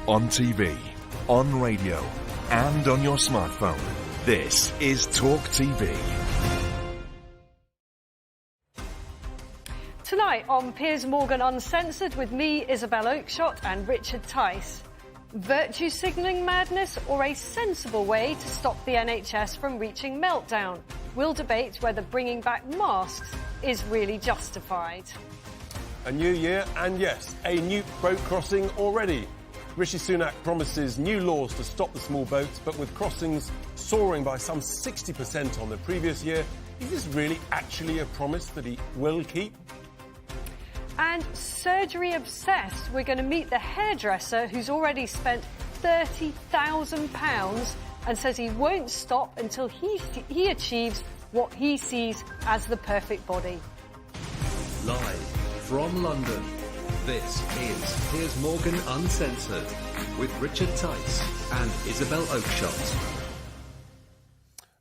on TV, on radio, and on your smartphone. This is TalkTV. Tonight on Piers Morgan Uncensored with me, Isabel Oakeshott, and Richard Tice. Virtue signalling madness or a sensible way to stop the NHS from reaching meltdown? We'll debate whether bringing back masks is really justified. A new year and yes, a new boat crossing already. Rishi Sunak promises new laws to stop the small boats, but with crossings soaring by some 60% on the previous year, is this really actually a promise that he will keep? And surgery obsessed, we're going to meet the hairdresser who's already spent £30,000 and says he won't stop until he achieves what he sees as the perfect body. Live from London, this is Piers Morgan Uncensored with Richard Tice and Isabel Oakeshott.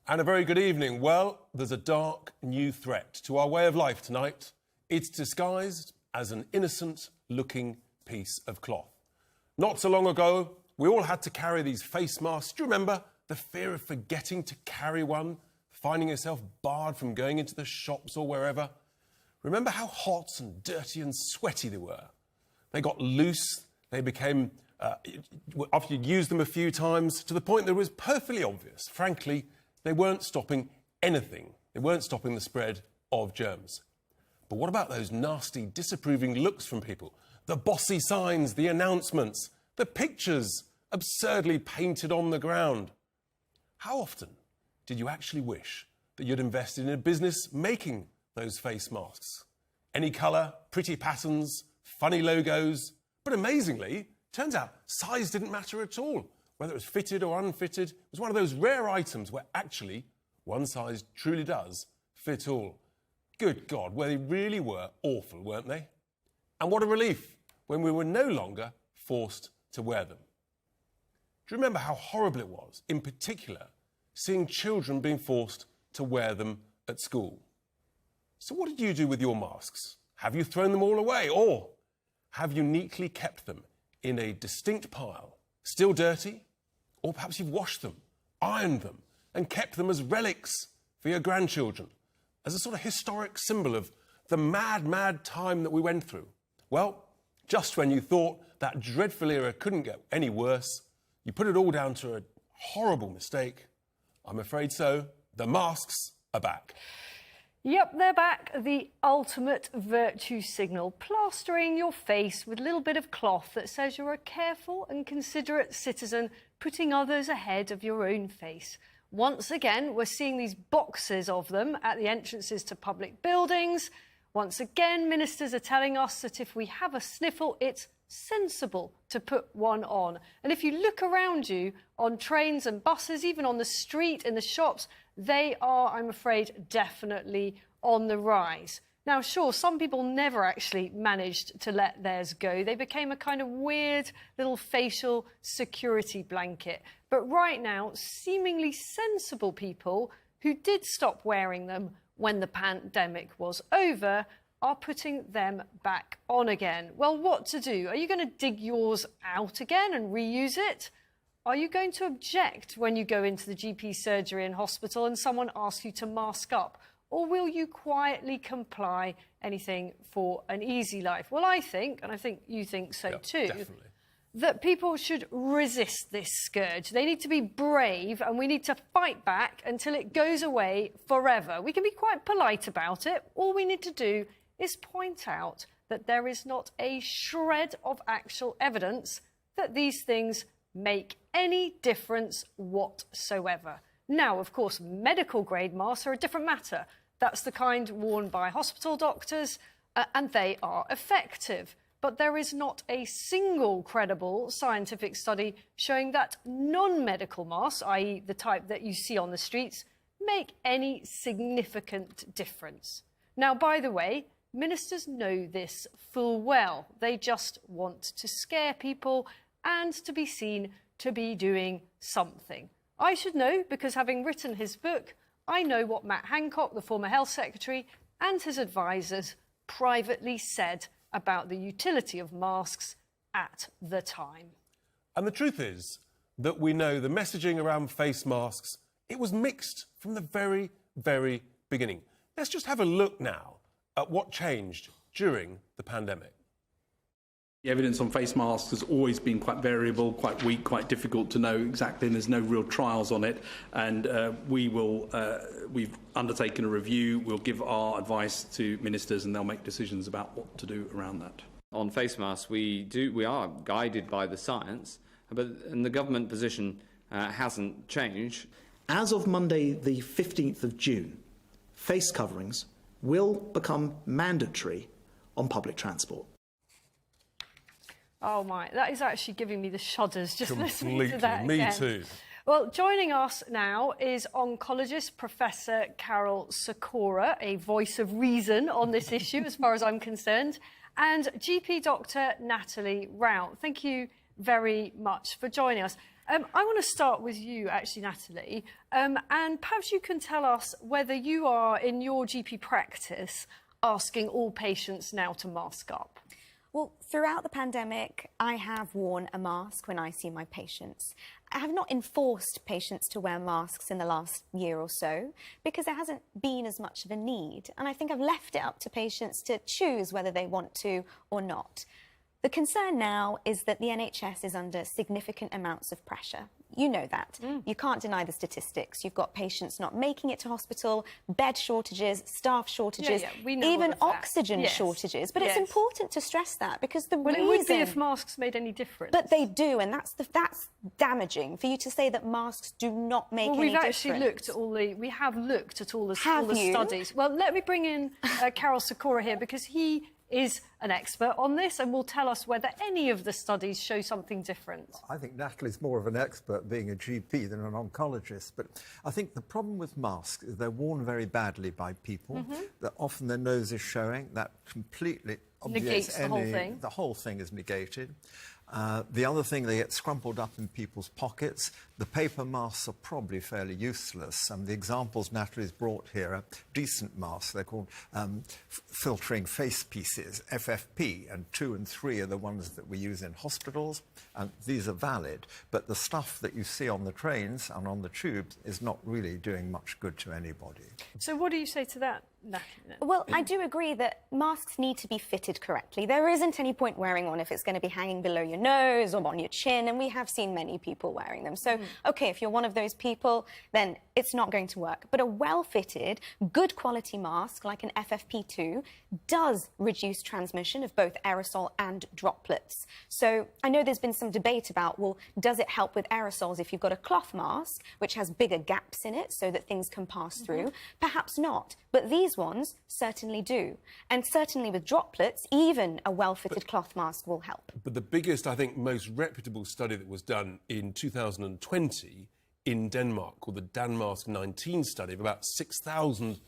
And a very good evening. Well, there's a dark new threat to our way of life tonight. It's disguised as an innocent-looking piece of cloth. Not so long ago, we all had to carry these face masks. Do you remember the fear of forgetting to carry one, finding yourself barred from going into the shops or wherever? Remember how hot and dirty and sweaty they were? They got loose, they became, after you'd used them a few times, to the point that it was perfectly obvious. Frankly, they weren't stopping anything. They weren't stopping the spread of germs. But what about those nasty, disapproving looks from people? The bossy signs, the announcements, the pictures absurdly painted on the ground. How often did you actually wish that you'd invested in a business making those face masks? Any colour, pretty patterns, funny logos. But amazingly, turns out size didn't matter at all. Whether it was fitted or unfitted, it was one of those rare items where actually one size truly does fit all. Good God, well, they really were awful, weren't they? And what a relief when we were no longer forced to wear them. Do you remember how horrible it was, in particular, seeing children being forced to wear them at school? So what did you do with your masks? Have you thrown them all away, or have you neatly kept them in a distinct pile, still dirty? Or perhaps you've washed them, ironed them, and kept them as relics for your grandchildren, as a sort of historic symbol of the mad, mad time that we went through. Well, just when you thought that dreadful era couldn't get any worse, you put it all down to a horrible mistake. I'm afraid so. The masks are back. Yep, they're back. The ultimate virtue signal, plastering your face with a little bit of cloth that says you're a careful and considerate citizen, putting others ahead of your own face. Once again, we're seeing these boxes of them at the entrances to public buildings. Once again, ministers are telling us that if we have a sniffle, it's sensible to put one on. And if you look around you on trains and buses, even on the street, in the shops, they are, I'm afraid, definitely on the rise. Now, sure, some people never actually managed to let theirs go. They became a kind of weird little facial security blanket. But right now, seemingly sensible people who did stop wearing them when the pandemic was over are putting them back on again. Well, what to do? Are you going to dig yours out again and reuse it? Are you going to object when you go into the GP surgery and hospital and someone asks you to mask up? Or will you quietly comply, anything for an easy life? Well, I think, and I think you think so too, definitely, that people should resist this scourge. They need to be brave, and we need to fight back until it goes away forever. We can be quite polite about it. All we need to do is point out that there is not a shred of actual evidence that these things make any difference whatsoever. Now, of course, medical-grade masks are a different matter. That's the kind worn by hospital doctors, and they are effective. But there is not a single credible scientific study showing that non-medical masks, i.e. the type that you see on the streets, make any significant difference. Now, by the way, ministers know this full well. They just want to scare people and to be seen to be doing something. I should know because, having written his book, I know what Matt Hancock, the former health secretary, and his advisors privately said about the utility of masks at the time. And the truth is that we know the messaging around face masks, it was mixed from the very, very beginning. Let's just have a look now at what changed during the pandemic. The evidence on face masks has always been quite variable, quite weak, quite difficult to know exactly, and there's no real trials on it. And we've undertaken a review. We'll give our advice to ministers, and they'll make decisions about what to do around that. On face masks, we are guided by the science, and the government position hasn't changed. As of Monday, the 15th of June, face coverings will become mandatory on public transport. Oh my, that is actually giving me the shudders just listening to that Me again. too. Well, joining us now is oncologist Professor Carol Sikora, a voice of reason on this issue as far as I'm concerned, and GP Dr Natalie Rout. Thank you very much for joining us. I want to start with you, actually, Natalie, and perhaps you can tell us whether you are, in your GP practice, asking all patients now to mask up. Well, throughout the pandemic, I have worn a mask when I see my patients. I have not enforced patients to wear masks in the last year or so because there hasn't been as much of a need. And I think I've left it up to patients to choose whether they want to or not. The concern now is that the NHS is under significant amounts of pressure. You know that. You can't deny the statistics. You've got patients not making it to hospital, bed shortages, staff shortages, we know even all of that. oxygen shortages. But it's Yes. important to stress that because the Well, reason... it would be if masks made any difference. But they do, and that's damaging for you to say that masks do not make any difference. We've actually looked at we have looked at all the Have you? studies. Well, let me bring in Carol Sikora here because he is an expert on this and will tell us whether any of the studies show something different. I think Natalie's more of an expert being a GP than an oncologist, but I think the problem with masks is they're worn very badly by people, that often their nose is showing, that completely Negates the whole thing. The whole thing is negated. The other thing, they get scrumpled up in people's pockets. The paper masks are probably fairly useless. The examples Natalie's brought here are decent masks. They're called filtering face pieces, FFP, and 2 and 3 are the ones that we use in hospitals, and these are valid. But the stuff that you see on the trains and on the tubes is not really doing much good to anybody. So what do you say to that, Natalie? Well, I do agree that masks need to be fitted correctly. There isn't any point wearing one if it's going to be hanging below your nose or on your chin, and we have seen many people wearing them. So, OK, if you're one of those people, then it's not going to work. But a well-fitted, good quality mask, like an FFP2, does reduce transmission of both aerosol and droplets. So I know there's been some debate about, well, does it help with aerosols if you've got a cloth mask, which has bigger gaps in it so that things can pass through? Perhaps not. But these ones certainly do. And certainly with droplets, even a well-fitted cloth mask will help. But the biggest, I think, most reputable study that was done in 2020 in Denmark, called the Denmark 19 study of about 6,000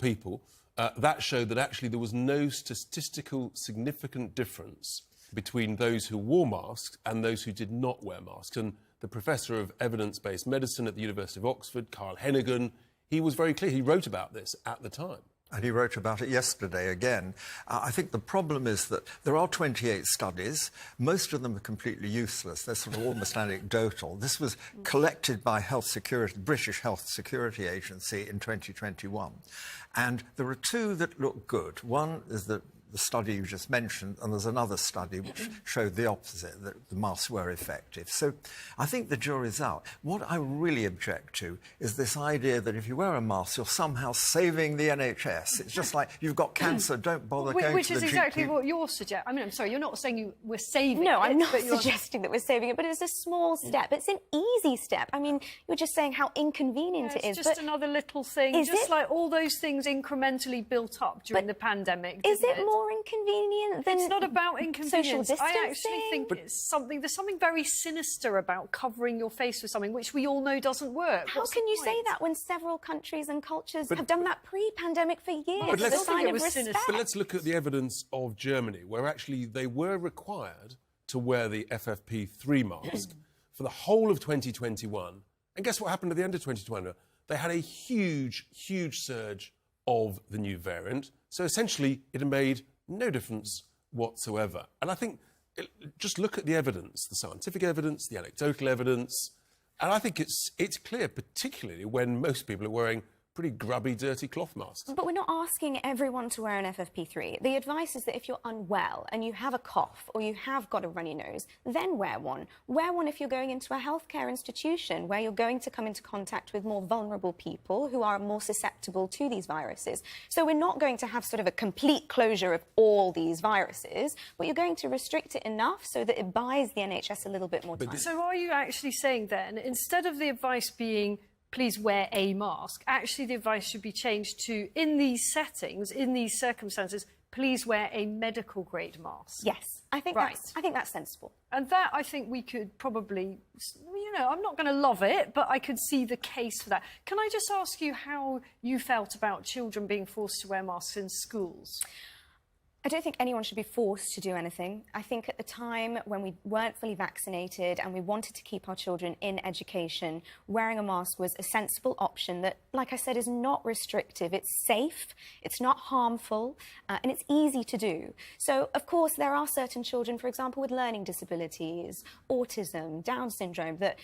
people, that showed that actually there was no statistical significant difference between those who wore masks and those who did not wear masks. And the professor of evidence-based medicine at the University of Oxford, Carl Hennigan, he was very clear. He wrote about this at the time. And he wrote about it yesterday again. I think the problem is that there are 28 studies. Most of them are completely useless. They're sort of almost anecdotal. This was collected by British Health Security Agency in 2021. And there are 2 that look good. One is the study you just mentioned, and there's another study which showed the opposite, that the masks were effective. So I think the jury's out. What I really object to is this idea that if you wear a mask, you're somehow saving the NHS. It's just like, you've got cancer, don't bother going to the GP. Which is exactly what you're suggesting. I mean, I'm sorry, you're not saying we're saving it. No, I'm not but suggesting that we're saving it, but it's a small step. It's an easy step. I mean, you're just saying how inconvenient it is. It's just another little thing, just like all those things incrementally built up during the pandemic. Is it more inconvenient than It's not about inconvenience. social distancing? I actually think there's something very sinister about covering your face with something which we all know doesn't work. How can you say that when several countries and cultures have done that pre-pandemic for years? But let's, It's a sign of respect. but let's look at the evidence of Germany, where actually they were required to wear the FFP3 mask for the whole of 2021. And guess what happened at the end of 2021? They had a huge, huge surge of the new variant. So essentially, it made no difference whatsoever. And I think just look at the evidence, the scientific evidence, the anecdotal evidence, and I think it's clear, particularly when most people are wearing pretty grubby, dirty cloth masks. But we're not asking everyone to wear an FFP3. The advice is that if you're unwell and you have a cough or you have got a runny nose, then wear one. Wear one if you're going into a healthcare institution where you're going to come into contact with more vulnerable people who are more susceptible to these viruses. So we're not going to have sort of a complete closure of all these viruses, but you're going to restrict it enough so that it buys the NHS a little bit more time. So are you actually saying then, instead of the advice being please wear a mask, actually the advice should be changed to, in these settings, in these circumstances, please wear a medical grade mask? Yes, I think that's sensible. And that, I think we could probably, you know, I'm not going to love it, but I could see the case for that. Can I just ask you how you felt about children being forced to wear masks in schools? I don't think anyone should be forced to do anything. I think at the time when we weren't fully vaccinated and we wanted to keep our children in education, wearing a mask was a sensible option that, like I said, is not restrictive. It's safe, it's not harmful, and it's easy to do. So, of course, there are certain children, for example, with learning disabilities, autism, Down syndrome, that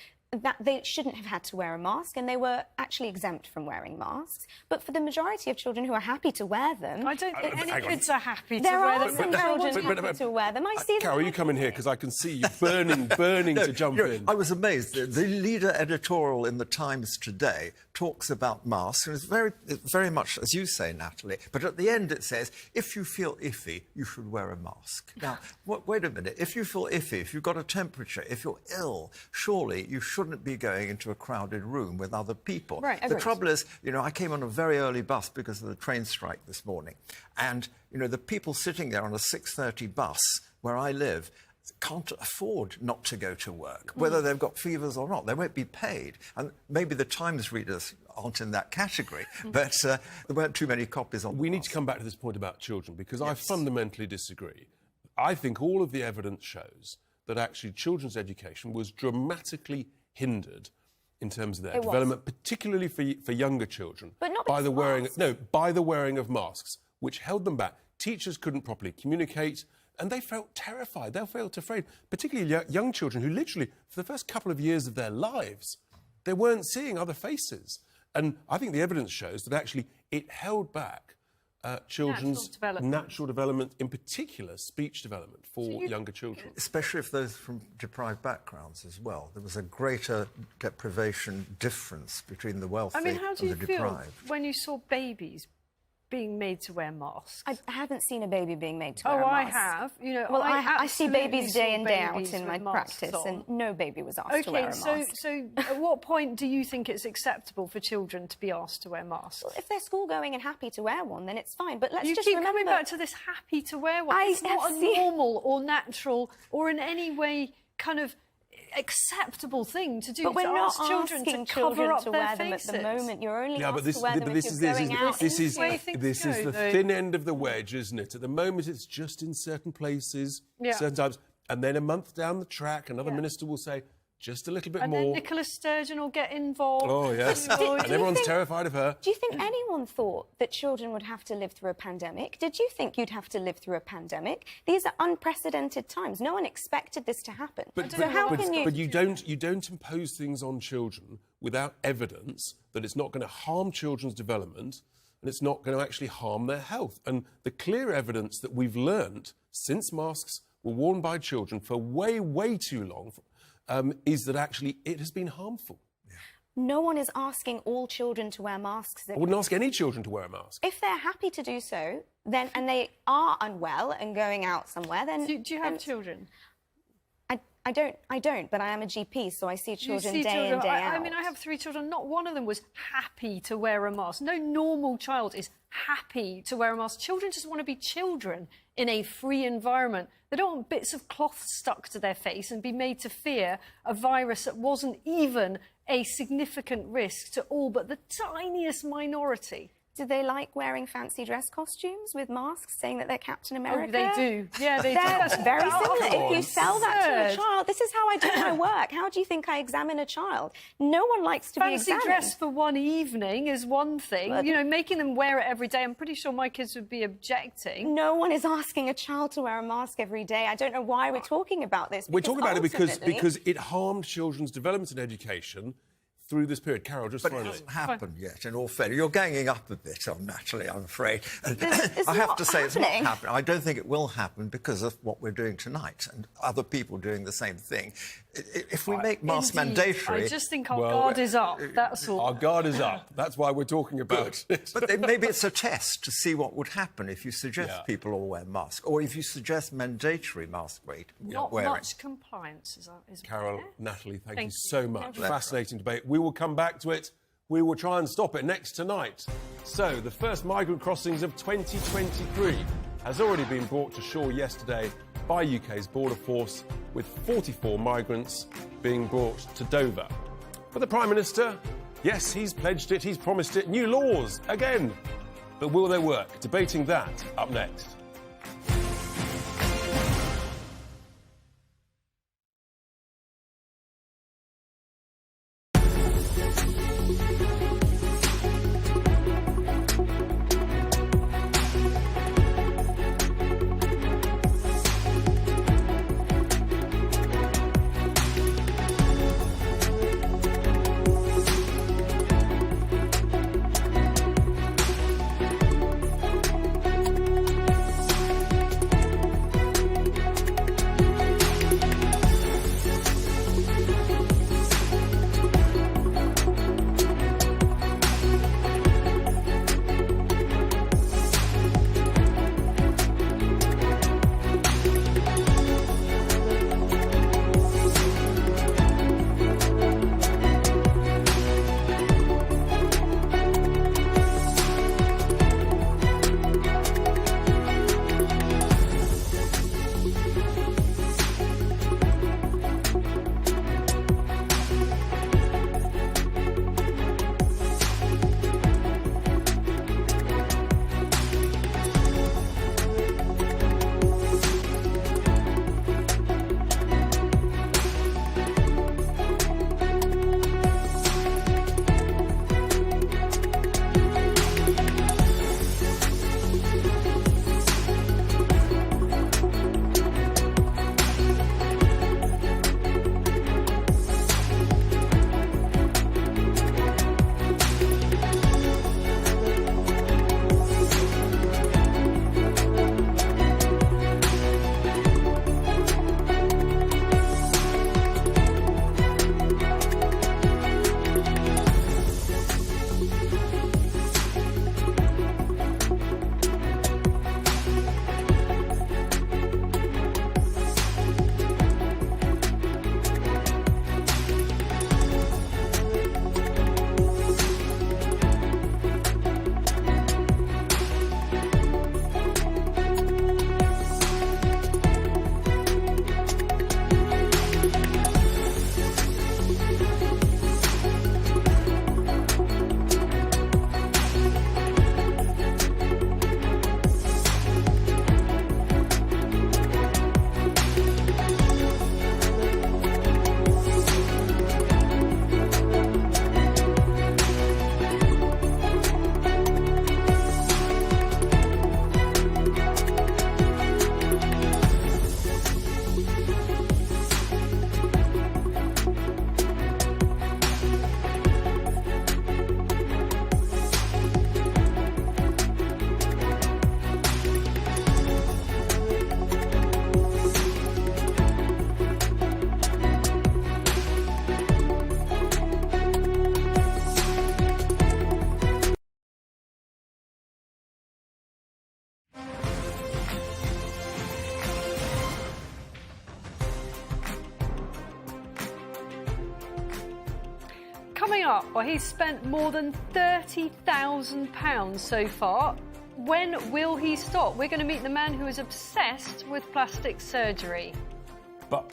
they shouldn't have had to wear a mask, and they were actually exempt from wearing masks. But for the majority of children who are happy to wear them... I don't think any kids are happy to there wear are them. some children happy to wear them. I see them. Carol, you come in here because I can see you burning to jump in. I was amazed. The leader editorial in the Times today talks about masks, and it's very much, as you say, Natalie, but at the end it says, if you feel iffy, you should wear a mask. Now, wait a minute. If you feel iffy, if you've got a temperature, if you're ill, surely you shouldn't be going into a crowded room with other people. Right, the trouble is, you know, I came on a very early bus because of the train strike this morning, and, you know, the people sitting there on a 6:30 bus where I live can't afford not to go to work, whether they've got fevers or not. They won't be paid. And maybe the Times readers aren't in that category, but there weren't too many copies on. We need to come back to this point about children, because I fundamentally disagree. I think all of the evidence shows that actually children's education was dramatically hindered in terms of their development, particularly for younger children, but not by the wearing of masks, which held them back. Teachers couldn't properly communicate, and they felt terrified. They felt afraid, particularly young children who literally, for the first couple of years of their lives, they weren't seeing other faces. And I think the evidence shows that actually it held back children's natural development, in particular speech development for younger children. Especially if those from deprived backgrounds as well. There was a greater deprivation difference between the wealthy and the deprived. I mean, how do you feel when you saw babies being made to wear masks? I haven't seen a baby being made to wear a mask. Oh, I have. You know, well, I see babies day in, day out in my practice, and no baby was asked to wear a mask. So at what point do you think it's acceptable for children to be asked to wear masks? Well, if they're school-going and happy to wear one, then it's fine. But let's you just keep remember... coming back to this happy to wear one. It's not a normal or natural or in any way kind of acceptable thing to do. But we're not children asking to cover up to their wear them faces. at the moment. You're only asked this, to wear them if you're going out. This is the thin end of the wedge, isn't it? At the moment, it's just in certain places, certain times, and then a month down the track, another minister will say, just a little bit more. And then Nicola Sturgeon will get involved. Oh, yes. And everyone's terrified of her. Do you think anyone thought that children would have to live through a pandemic? Did you think you'd have to live through a pandemic? These are unprecedented times. No one expected this to happen. But you don't impose things on children without evidence that it's not going to harm children's development and it's not going to actually harm their health. And the clear evidence that we've learnt since masks were worn by children for way, way too long is that actually it has been harmful. No one is asking all children to wear masks. I wouldn't ask any children to wear a mask. If they're happy to do so, then and they are unwell and going out somewhere, then... Do you have children? I don't, but I am a GP, so I see children day in, day out. I mean, I have 3 children. Not one of them was happy to wear a mask. No normal child is happy to wear a mask. Children just want to be children in a free environment. They don't want bits of cloth stuck to their face and be made to fear a virus that wasn't even a significant risk to all but the tiniest minority. Do they like wearing fancy dress costumes with masks, saying that they're Captain America? Oh, they do. Yeah, they do. That's very similar. If you sell that to a Absurd. child, this is how I do my work. How do you think I examine a child? No one likes to be Fancy examined. dress for one evening is one thing. But- You know, making them wear it every day, I'm pretty sure my kids would be objecting. No one is asking a child to wear a mask every day. I don't know why we're talking about this. We're talking about it ultimately- because it harmed children's development and education through this period. Carol, just But it finally. hasn't happened yet, in all fairness. You're ganging up a bit on Natalie, I'm afraid. It's I have not to say it's not happening. happening. I don't think it will happen because of what we're doing tonight and other people doing the same thing. If we make masks Indeed. mandatory... I just think our Well, guard is up, that's all. Our guard is up. That's why we're talking about it. But then maybe it's a test to see what would happen if you suggest Yeah. people all wear masks, or if you suggest mandatory mask wearing. Not much compliance, is Carol, there? Natalie, thank Thank you you. so much. No Fascinating debate. We will come back to it. We will try and stop it next tonight. So, the first migrant crossings of 2023 has already been brought to shore yesterday by UK's border force, with 44 migrants being brought to Dover. But the Prime Minister, yes, he's pledged it, he's promised it, new laws again. But will they work? Debating that up next. Coming up, well, he's spent more than £30,000 so far. When will he stop? We're going to meet the man who is obsessed with plastic surgery. But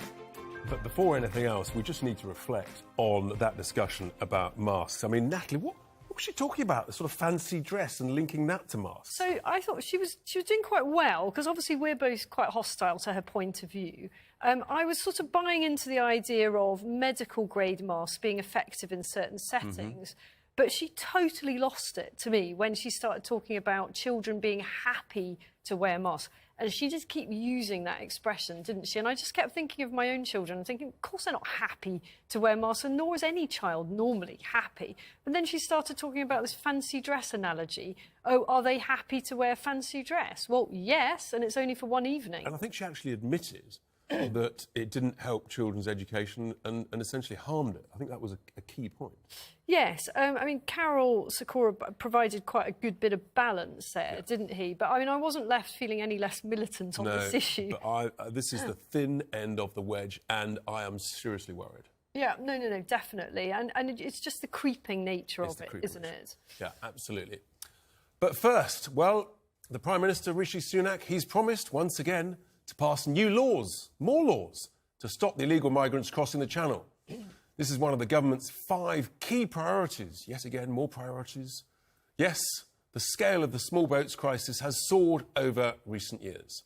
before anything else, we just need to reflect on that discussion about masks. I mean, Natalie, what was she talking about? The sort of fancy dress and linking that to masks? So I thought she was doing quite well, because obviously we're both quite hostile to her point of view. I was sort of buying into the idea of medical grade masks being effective in certain settings. But she totally lost it to me when she started talking about children being happy to wear masks. And she just kept using that expression, didn't she? And I just kept thinking of my own children and thinking, of course they're not happy to wear masks, and nor is any child normally happy. But then she started talking about this fancy dress analogy. Oh, are they happy to wear fancy dress? Well, yes, and it's only for one evening. And I think she actually admitted that it didn't help children's education and essentially harmed it. I think that was a key point. Yes, I mean, Carol Sikora provided quite a good bit of balance there, didn't he? But I mean, I wasn't left feeling any less militant on this issue. But this is the thin end of the wedge, and I am seriously worried. Yeah, no, definitely. And it's just the creeping nature of it, isn't it? Yeah, absolutely. But first, well, the Prime Minister, Rishi Sunak, he's promised once again to pass new laws, more laws, to stop the illegal migrants crossing the Channel. This is one of the government's 5 key priorities. Yet again, more priorities. Yes, the scale of the small boats crisis has soared over recent years.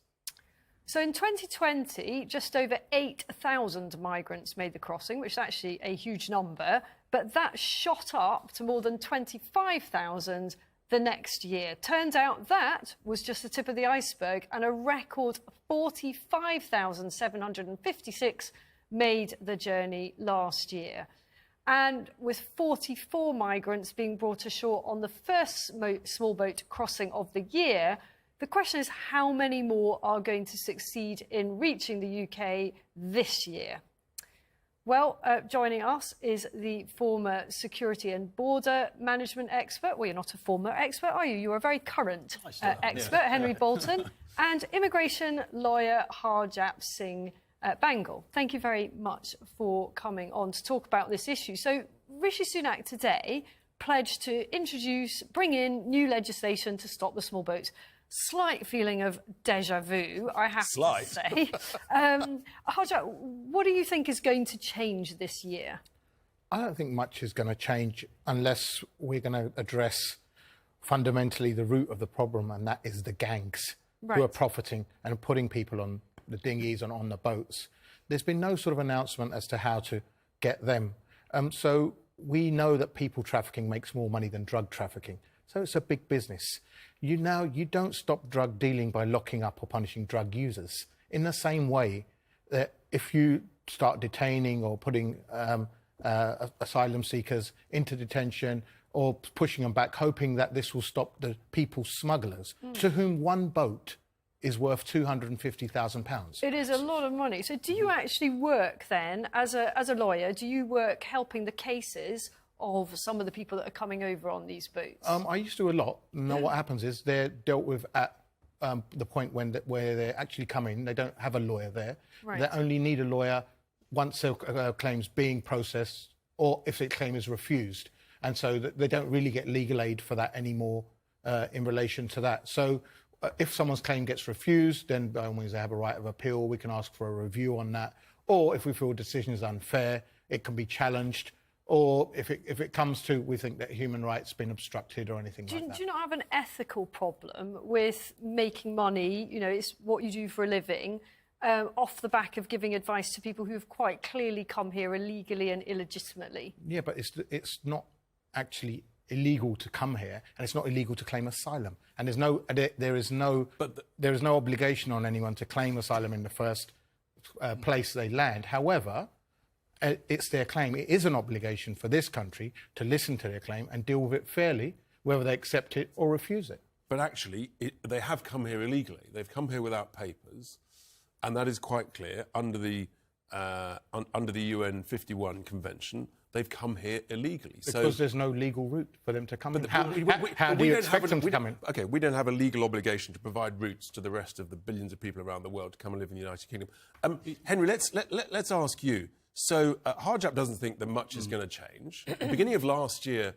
So in 2020, just over 8,000 migrants made the crossing, which is actually a huge number, but that shot up to more than 25,000 the next year. Turns out that was just the tip of the iceberg, and a record 45,756 made the journey last year. And with 44 migrants being brought ashore on the first small boat crossing of the year, the question is how many more are going to succeed in reaching the UK this year? Well, joining us is the former security and border management expert. Well, you're not a former expert, are you? You're a very current expert, Henry Bolton, and immigration lawyer Harjap Singh Bangal. Thank you very much for coming on to talk about this issue. So, Rishi Sunak today pledged to bring in new legislation to stop the small boats. Slight feeling of déjà vu, I have to say. Harjap, what do you think is going to change this year? I don't think much is going to change unless we're going to address fundamentally the root of the problem, and that is the gangs who are profiting and putting people on the dinghies and on the boats. There's been no sort of announcement as to how to get them. So we know that people trafficking makes more money than drug trafficking. So it's a big business. You don't stop drug dealing by locking up or punishing drug users. In the same way that if you start detaining or putting asylum seekers into detention or pushing them back, hoping that this will stop the people smugglers, to whom one boat is worth £250,000. It is a lot of money. So do you actually work then, as a lawyer, do you work helping the cases of some of the people that are coming over on these boats? I used to a lot. Now what happens is they're dealt with at the point where they're actually coming. They don't have a lawyer there. Right. They only need a lawyer once their claim's being processed or if their claim is refused. And so they don't really get legal aid for that anymore in relation to that. So if someone's claim gets refused, then by all means they have a right of appeal. We can ask for a review on that. Or if we feel a decision is unfair, it can be challenged. Or if it comes to, we think that human rights have been obstructed or anything like that. Do you not have an ethical problem with making money, it's what you do for a living, off the back of giving advice to people who have quite clearly come here illegally and illegitimately? Yeah, but it's not actually illegal to come here, and it's not illegal to claim asylum. And there is no obligation on anyone to claim asylum in the first place they land. However, it's their claim. It is an obligation for this country to listen to their claim and deal with it fairly, whether they accept it or refuse it. But actually, they have come here illegally. They've come here without papers, and that is quite clear under the UN 51 Convention. They've come here illegally. Because there's no legal route for them to come in. How do you expect them to come in? OK, we don't have a legal obligation to provide routes to the rest of the billions of people around the world to come and live in the United Kingdom. Henry, let's ask you. So Harjap doesn't think that much is going to change. At the beginning of last year,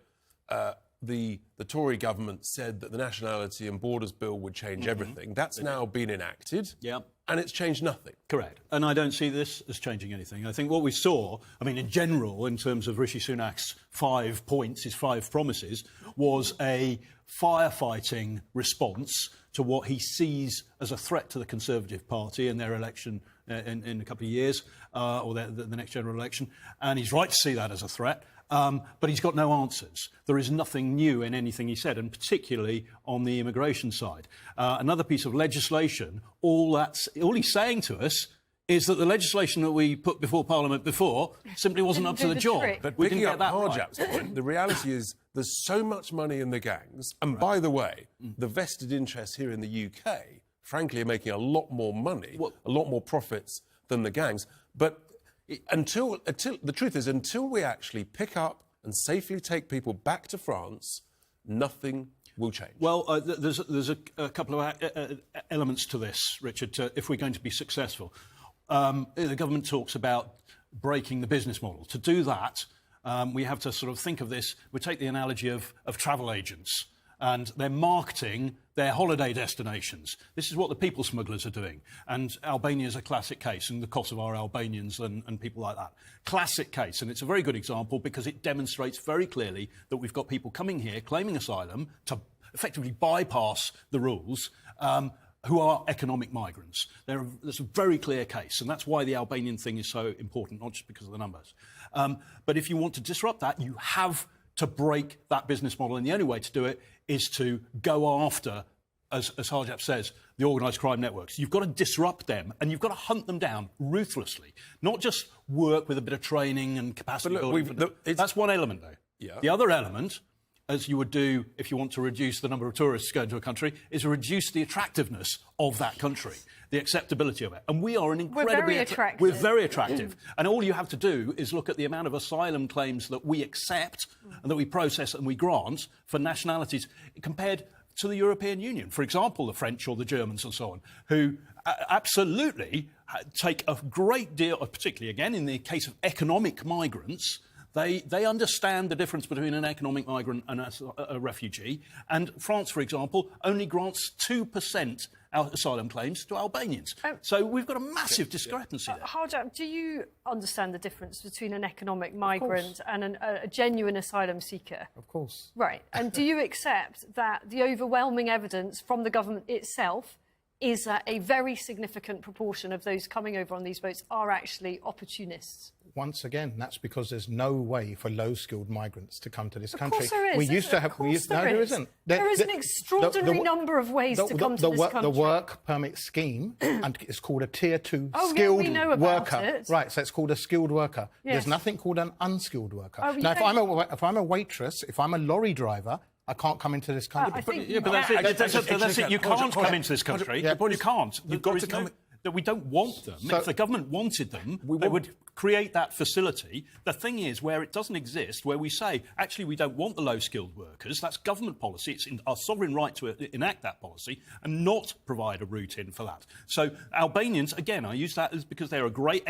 the Tory government said that the Nationality and Borders Bill would change everything. That's now been enacted. Yeah. And it's changed nothing. Correct. And I don't see this as changing anything. I think what we saw, I mean, in general, in terms of Rishi Sunak's 5 points, his 5 promises, was a firefighting response to what he sees as a threat to the Conservative Party in their election in a couple of years, or the next general election. And he's right to see that as a threat. But he's got no answers. There is nothing new in anything he said, and particularly on the immigration side. Another piece of legislation, all he's saying to us is that the legislation that we put before Parliament before simply wasn't up to the job. But we picking didn't up get that Harjap's point, the reality is there's so much money in the gangs. And by the way, the vested interests here in the UK, frankly, are making a lot more money, a lot more profits than the gangs. But until the truth is, until we actually pick up and safely take people back to France, nothing will change. Well, there's a couple of elements to this, Richard, if we're going to be successful. The government talks about breaking the business model. To do that, we have to sort of think of this. We take the analogy of travel agents, and they're marketing their holiday destinations. This is what the people smugglers are doing. And Albania is a classic case, and the Kosovar Albanians and people like that. Classic case, and it's a very good example because it demonstrates very clearly that we've got people coming here claiming asylum to effectively bypass the rules, who are economic migrants. There's a very clear case, and that's why the Albanian thing is so important, not just because of the numbers. But if you want to disrupt that, you have to break that business model, and the only way to do it is to go after, as Harjap says, the organised crime networks. You've got to disrupt them, and you've got to hunt them down ruthlessly, not just work with a bit of training and capacity building. That's one element, though. Yeah. The other element, as you would do if you want to reduce the number of tourists going to a country, is reduce the attractiveness of that country, the acceptability of it. And we are an incredibly... We're very attractive. We're very attractive. And all you have to do is look at the amount of asylum claims that we accept and that we process and we grant for nationalities compared to the European Union. For example, the French or the Germans and so on, who absolutely take a great deal, particularly, again, in the case of economic migrants... They understand the difference between an economic migrant and a refugee. And France, for example, only grants 2% asylum claims to Albanians. So we've got a massive discrepancy there. Harjap, do you understand the difference between an economic migrant and a genuine asylum seeker? Of course. Right. And do you accept that the overwhelming evidence from the government itself is that a very significant proportion of those coming over on these boats are actually opportunists? Once again, that's because there's no way for low-skilled migrants to come to this country. Of course there is. We used to have... No, there isn't. There is an extraordinary number of ways to come to this country. The work permit scheme, and it's called a Tier 2 skilled skilled we know about worker. it. Right, so it's called a skilled worker. Yes. There's nothing called an unskilled worker. Oh, now, if I'm a waitress, if I'm a lorry driver, I can't come into this country. But that's it. You can't come into this country. You can't. You've got to come... That we don't want them. So, if the government wanted them, they would create that facility. The thing is, where it doesn't exist, where we say, actually, we don't want the low-skilled workers, that's government policy. It's in our sovereign right to enact that policy and not provide a route in for that. So Albanians, again, I use that as because they're a great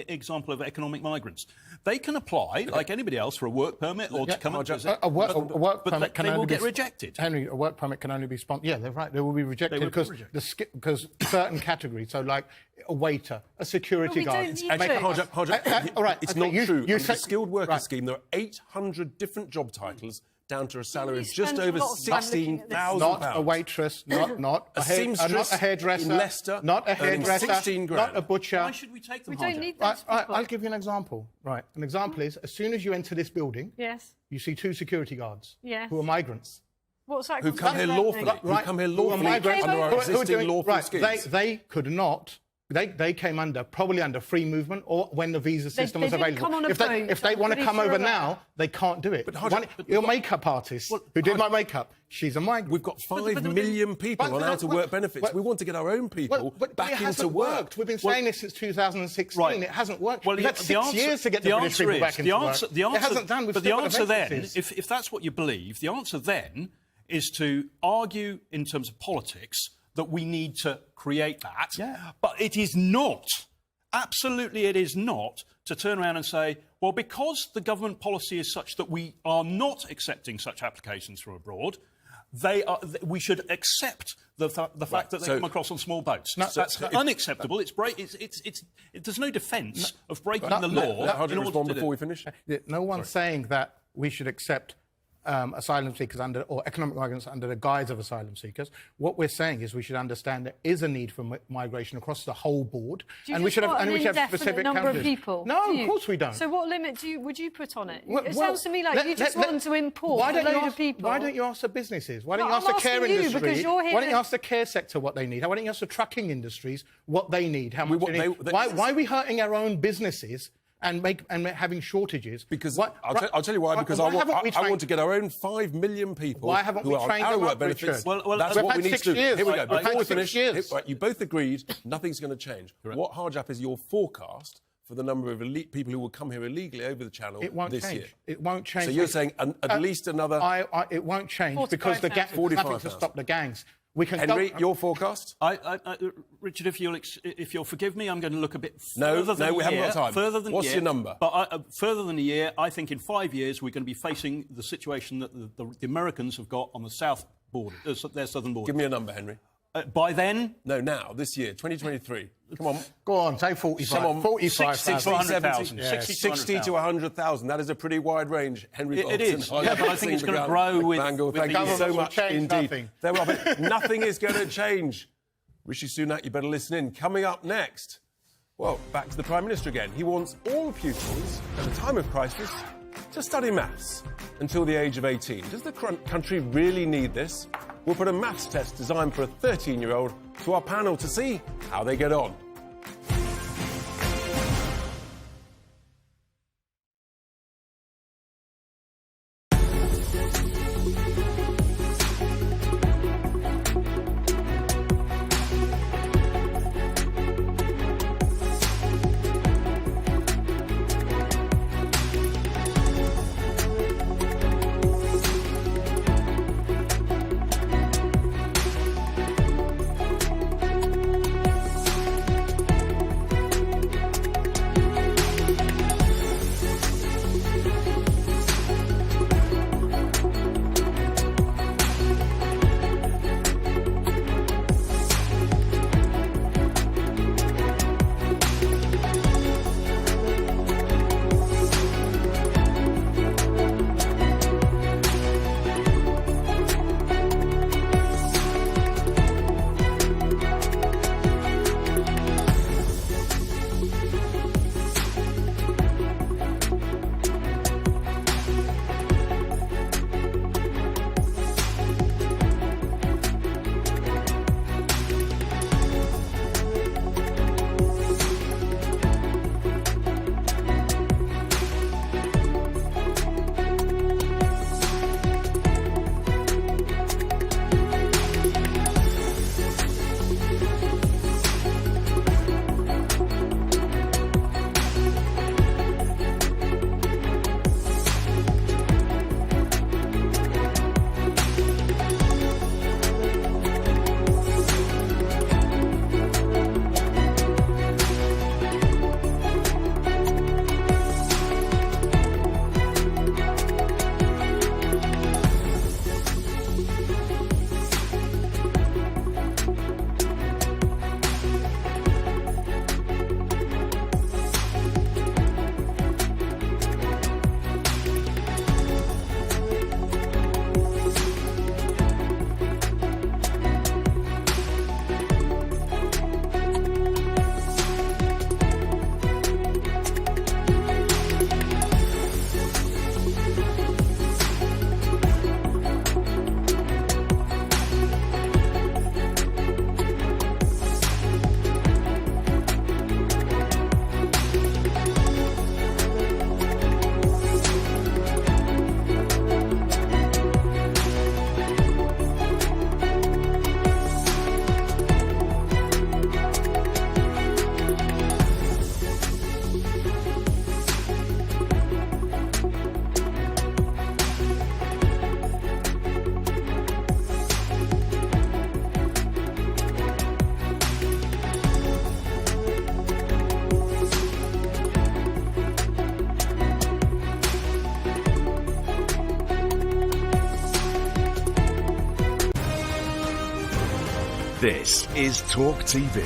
example of economic migrants. They can apply, like anybody else, for a work permit or to come and visit. A work permit can only get rejected. Henry, a work permit can only be sponsored. Yeah, they're right. They will be rejected because certain categories, so like a waiter, a security guard. It's not true. Under the skilled worker scheme, there are 800 different job titles down to a salary of just over £16,000. Not a waitress, not a hairdresser, in Leicester, not a hairdresser, 16 grand. not a butcher. Why should we take them? We don't need those people. I'll give you an example. Right, an example is as soon as you enter this building, yes, you see 2 security guards yes. who are migrants. What's that? Who come here lawfully? Who come here lawfully under our existing lawful schemes? They could not. They came probably under free movement or when the visa system was available. If they want to come over now, they can't do it. Your makeup artist who did my makeup, she's a migrant. We've got 5 million people on out-of-work benefits. We want to get our own people back into work. We've been saying this since 2016. Right. It hasn't worked. Well, We've had 6 years to get the British people back into work. It hasn't done. But the answer then, if that's what you believe, the answer then is to argue in terms of politics that we need to create that. Yeah. But it is not Absolutely it is not to turn around and say, well, because the government policy is such that we are not accepting such applications from abroad, we should accept the fact that they come across on small boats. No, that's unacceptable. There's no defence of breaking the law. How do you respond before we finish? No one's saying that we should accept asylum seekers or economic migrants under the guise of asylum seekers. What we're saying is we should understand there is a need for migration across the whole board, and we should have specific number of people. No, of course we don't. So what limit would you put on it? It sounds to me like you just want to import a load of people. Why don't you ask the businesses? Why don't you ask the care industry? Why don't you ask the care sector what they need? Why don't you ask the trucking industries what they need? How much they need? Why are we hurting our own businesses and having shortages? Because I'll tell you why. Because I want to get our own 5 million people. Why haven't we trained them up, Richard? Well, that's what we need to do. Years. Here we go. Before we finish, right, you both agreed nothing's going to change. Correct. What, Harjap, is your forecast for the number of people who will come here illegally over the channel this year? It won't change. So you're saying at least another... it won't change because the gangs... Nothing to stop the gangs. Henry, your forecast? Richard, if you'll forgive me, I'm going to look a bit further than a year. We haven't got time. Further than What's your number? But further than a year, I think in 5 years we're going to be facing the situation that the Americans have got on the south border, their southern border. Give me a number, Henry. By then? No, now, this year, 2023. Come on. Go on, say 45. Come on. 45,000. 60 to 100,000. That is a pretty wide range, Henry. It is. Yeah, but I think it's going to grow with Thank you so much indeed. Nothing. Nothing is going to change. Rishi Sunak, you better listen in. Coming up next, well, back to the Prime Minister again. He wants all pupils at a time of crisis to study maths until the age of 18. Does the country really need this? We'll put a maths test designed for a 13-year-old to our panel to see how they get on. This is Talk TV.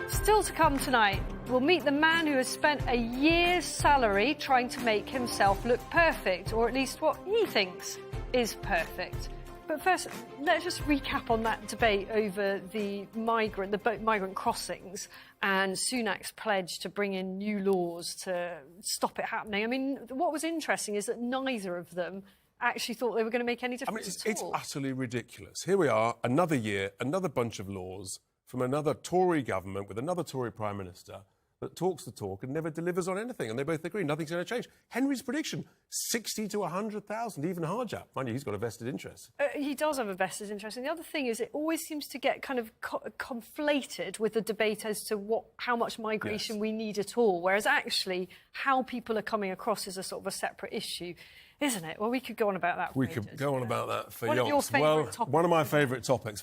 Still to come tonight, we'll meet the man who has spent a year's salary trying to make himself look perfect, or at least what he thinks is perfect. But first, let's just recap on that debate over the migrant crossings and Sunak's pledge to bring in new laws to stop it happening. I mean, what was interesting is that neither of them actually thought they were going to make any difference it's at all. utterly ridiculous. Here we are, another year, another bunch of laws from another Tory government with another Tory Prime Minister that talks the talk and never delivers on anything. And they both agree nothing's going to change. Henry's prediction, 60 to 100,000, even Harjap. Mind you, he's got a vested interest. He does have a vested interest. And the other thing is it always seems to get kind of conflated with the debate as to how much migration we need at all, whereas actually how people are coming across is a sort of a separate issue. Isn't it? Well, we could go on about that for ages. Could go on about that for One of your yonks. favourite topics. One of my favourite topics.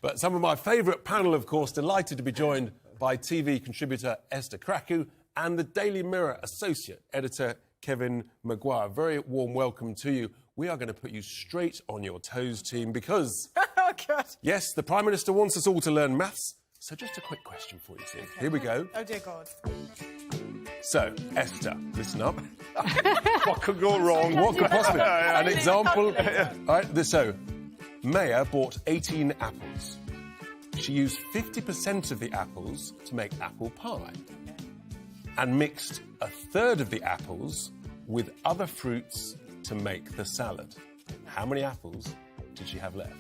But some of my favourite panel, of course, delighted to be joined by TV contributor Esther Kraku and the Daily Mirror associate editor Kevin Maguire. Very warm welcome to you. We are going to put you straight on your toes, team, because, oh, God. yes, the Prime Minister wants us all to learn maths. So just a quick question for you, team. Okay. Here we go. Oh, dear God. So, Esther, listen up. What could go wrong? What could possibly... An example... All right, so, Maya bought 18 apples. She used 50% of the apples to make apple pie and mixed a third of the apples with other fruits to make the salad. How many apples did she have left?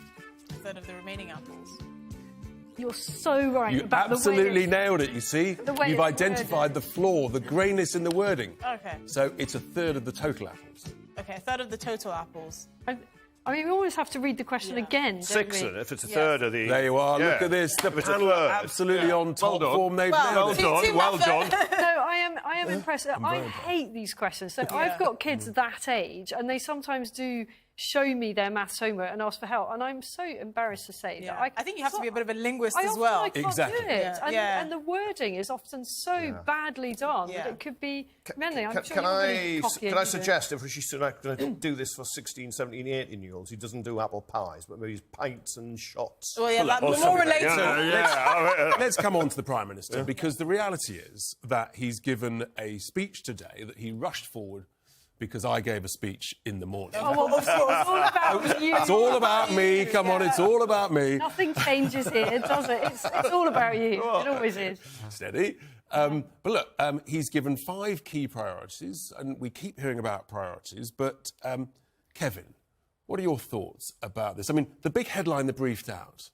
A third of the remaining apples. You're so right You about absolutely the way nailed it, you see. You've it's identified the flaw, the greyness in the wording. Okay. So it's a third of the total apples. Okay, a third of the total apples. I mean, we always have to read the question again, don't Six, we? if it's a third of the... There you are, look at this. The panel are absolutely on top form. They've nailed it. Well done. No, I am impressed. I hate these questions. So I've got kids that age, and they sometimes do show me their maths homework and ask for help, and I'm so embarrassed to say that I think you have to be a bit of a linguist as well. I can't do it. And the wording is often so badly done that it could be many. Can I suggest if Rishi Sunak going to do this for 16, 17, 18-year-olds, he doesn't do apple pies, but maybe pints and shots. Well, yeah, that's more related. Let's come on to the Prime Minister, because the reality is that he's given a speech today that he rushed forward because I gave a speech in the morning. Oh, well, of course, it's all about you. It's all about me. Come on, it's all about me. Nothing changes here, does it? It's all about you. It always is. Steady. But look, he's given 5 key priorities, and we keep hearing about priorities. But, Kevin, what are your thoughts about this? I mean, the big headline they briefed out,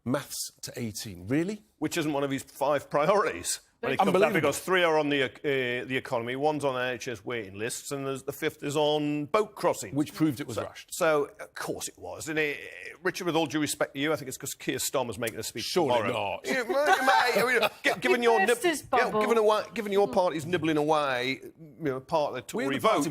maths to 18. Really? Which isn't one of his 5 priorities. Because 3 are on the economy, 1's on NHS waiting lists, and the 5th is on boat crossing. Which proved it was rushed. So, of course it was. And Richard, with all due respect to you, I think it's because Keir Starmer's making a speech Surely tomorrow. not. Given your party's nibbling away, part of the Tory vote,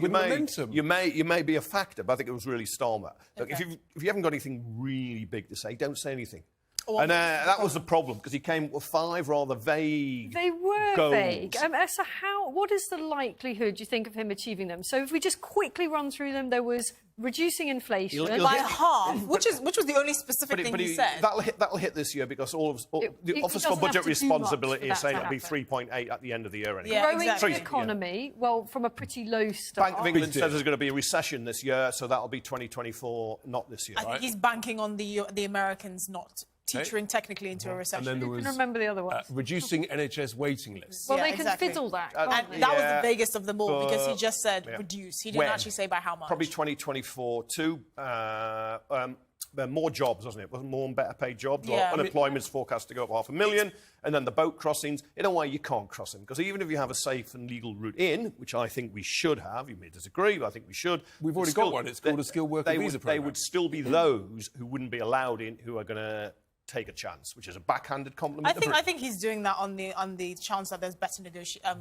you may be a factor, but I think it was really Starmer. Look, if you haven't got anything really big to say, don't say anything. And that was the problem, because he came with 5 rather vague They were goals. vague. Esther, what is the likelihood, you think, of him achieving them? So if we just quickly run through them, there was reducing inflation. By half, which was the only specific thing he said. That'll hit this year, because the Office for Budget Responsibility is saying it'll be 3.8 at the end of the year. Anyway. Growing the economy, well, from a pretty low start. Bank of England says there's going to be a recession this year, so that'll be 2024, not this year. I think he's banking on the Americans not teetering technically into a recession. And then You can remember the other ones. Reducing NHS waiting lists. Well, they can fiddle that, can't and they? that was the vaguest of them all, because he just said reduce. He didn't actually say by how much. Probably 2024 too. More jobs, wasn't it? Wasn't more and better paid jobs? Unemployment's forecast to go up 500,000. And then the boat crossings. In a way, you can't cross them, because even if you have a safe and legal route in, which I think we should have, you may disagree, but I think we should. We've already got one. It's called a skilled worker visa program. They would still be those who wouldn't be allowed in, who are going to take a chance, which is a backhanded compliment. I think he's doing that on the chance that there's better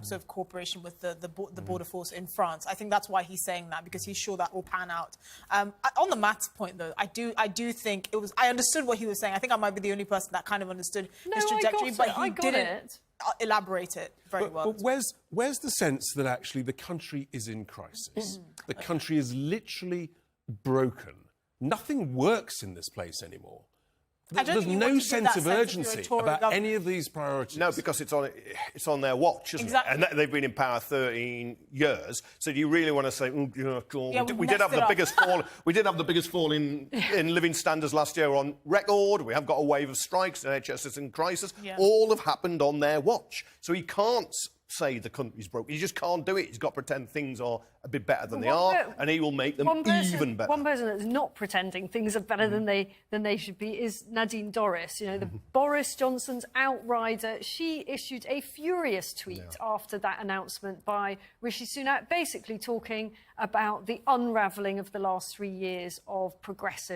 sort of cooperation with the border force in France. I think that's why he's saying that, because he's sure that will pan out. On the maths point, though, I do think it was. I understood what he was saying. I think I might be the only person that kind of understood his trajectory, but he didn't elaborate it very well. But where's the sense that actually the country is in crisis? The country is literally broken. Nothing works in this place anymore. There's no sense of urgency about any of these priorities. No, because it's on their watch, isn't it? And they've been in power 13 years. So do you really want to say, we did have the biggest fall? We did have the biggest fall in living standards last year on record. We have got a wave of strikes. NHS is in crisis. Yeah. All have happened on their watch. So he can't say the country's broken. He just can't do it. He's got to pretend things are a bit better than they are, and he will make them even better. One person that's not pretending things are better than they should be is Nadine Dorries. You know, the Boris Johnson's outrider. She issued a furious tweet after that announcement by Rishi Sunak, basically talking about the unravelling of the last 3 years of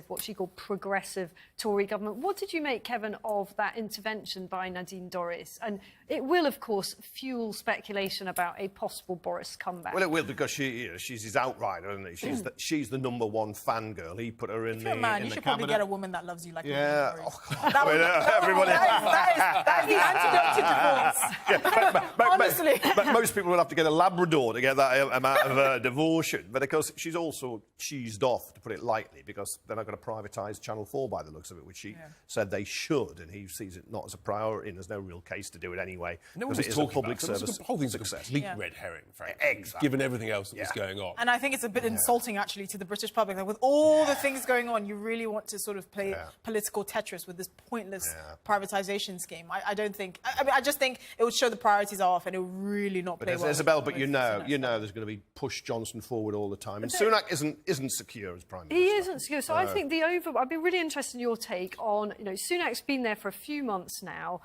what she called progressive Tory government. What did you make, Kevin, of that intervention by Nadine Dorries? And it will, of course, fuel speculation about a possible Boris comeback. Well, it will, because she's his outrider, isn't she? She's the number one fangirl. He put her in the man, you should probably get a woman that loves you like everybody. That is the antidote to divorce. Honestly. But most people would have to get a Labrador to get that amount of devotion. But of course, she's also cheesed off, to put it lightly, because they're not going to privatise Channel 4 by the looks of it, which she said they should, and he sees it not as a priority, and there's no real case to do it anyway. No one's talking public service. The whole thing's a complete red herring, frankly, given everything else that was going on. And I think it's a bit insulting, actually, to the British public. Like, with all the things going on, you really want to sort of play political Tetris with this pointless privatisation scheme. I don't think... I mean, I just think it would show the priorities are off, and it would really not play well. Isabel, but you know there's going to be push Johnson forward all the time. And Sunak isn't secure as Prime Minister. He isn't secure. So I think I'd be really interested in your take on, Sunak's been there for a few months now.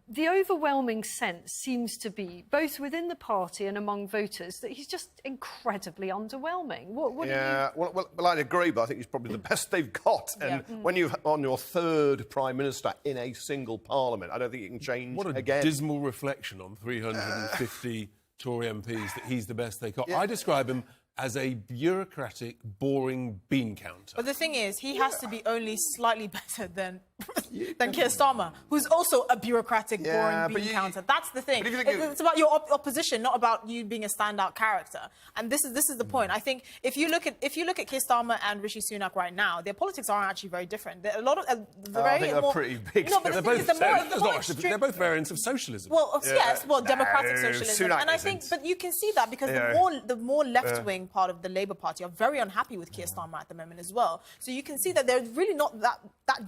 The overwhelming sense seems to be, both within the party and among voters, that he's just incredibly underwhelming. What do you... Well, I'd agree, but I think he's probably the best they've got. And when you're on your third Prime Minister in a single Parliament, I don't think you can change again. What a dismal reflection on 350 Tory MPs that he's the best they got. I describe him as a bureaucratic, boring bean counter. But the thing is, he has to be only slightly better than Keir Starmer, who's also a bureaucratic, boring bean counter. That's the thing. It's about your opposition, not about you being a standout character. And this is the point. I think if you look at Keir Starmer and Rishi Sunak right now, their politics aren't actually very different. They're a lot of I think they're pretty big. No, but they're both variants of socialism. Well, yes, democratic socialism. Sunak and I think, but you can see that because the more left-wing part of the Labour Party are very unhappy with Keir Starmer at the moment as well. So you can see that they're really not that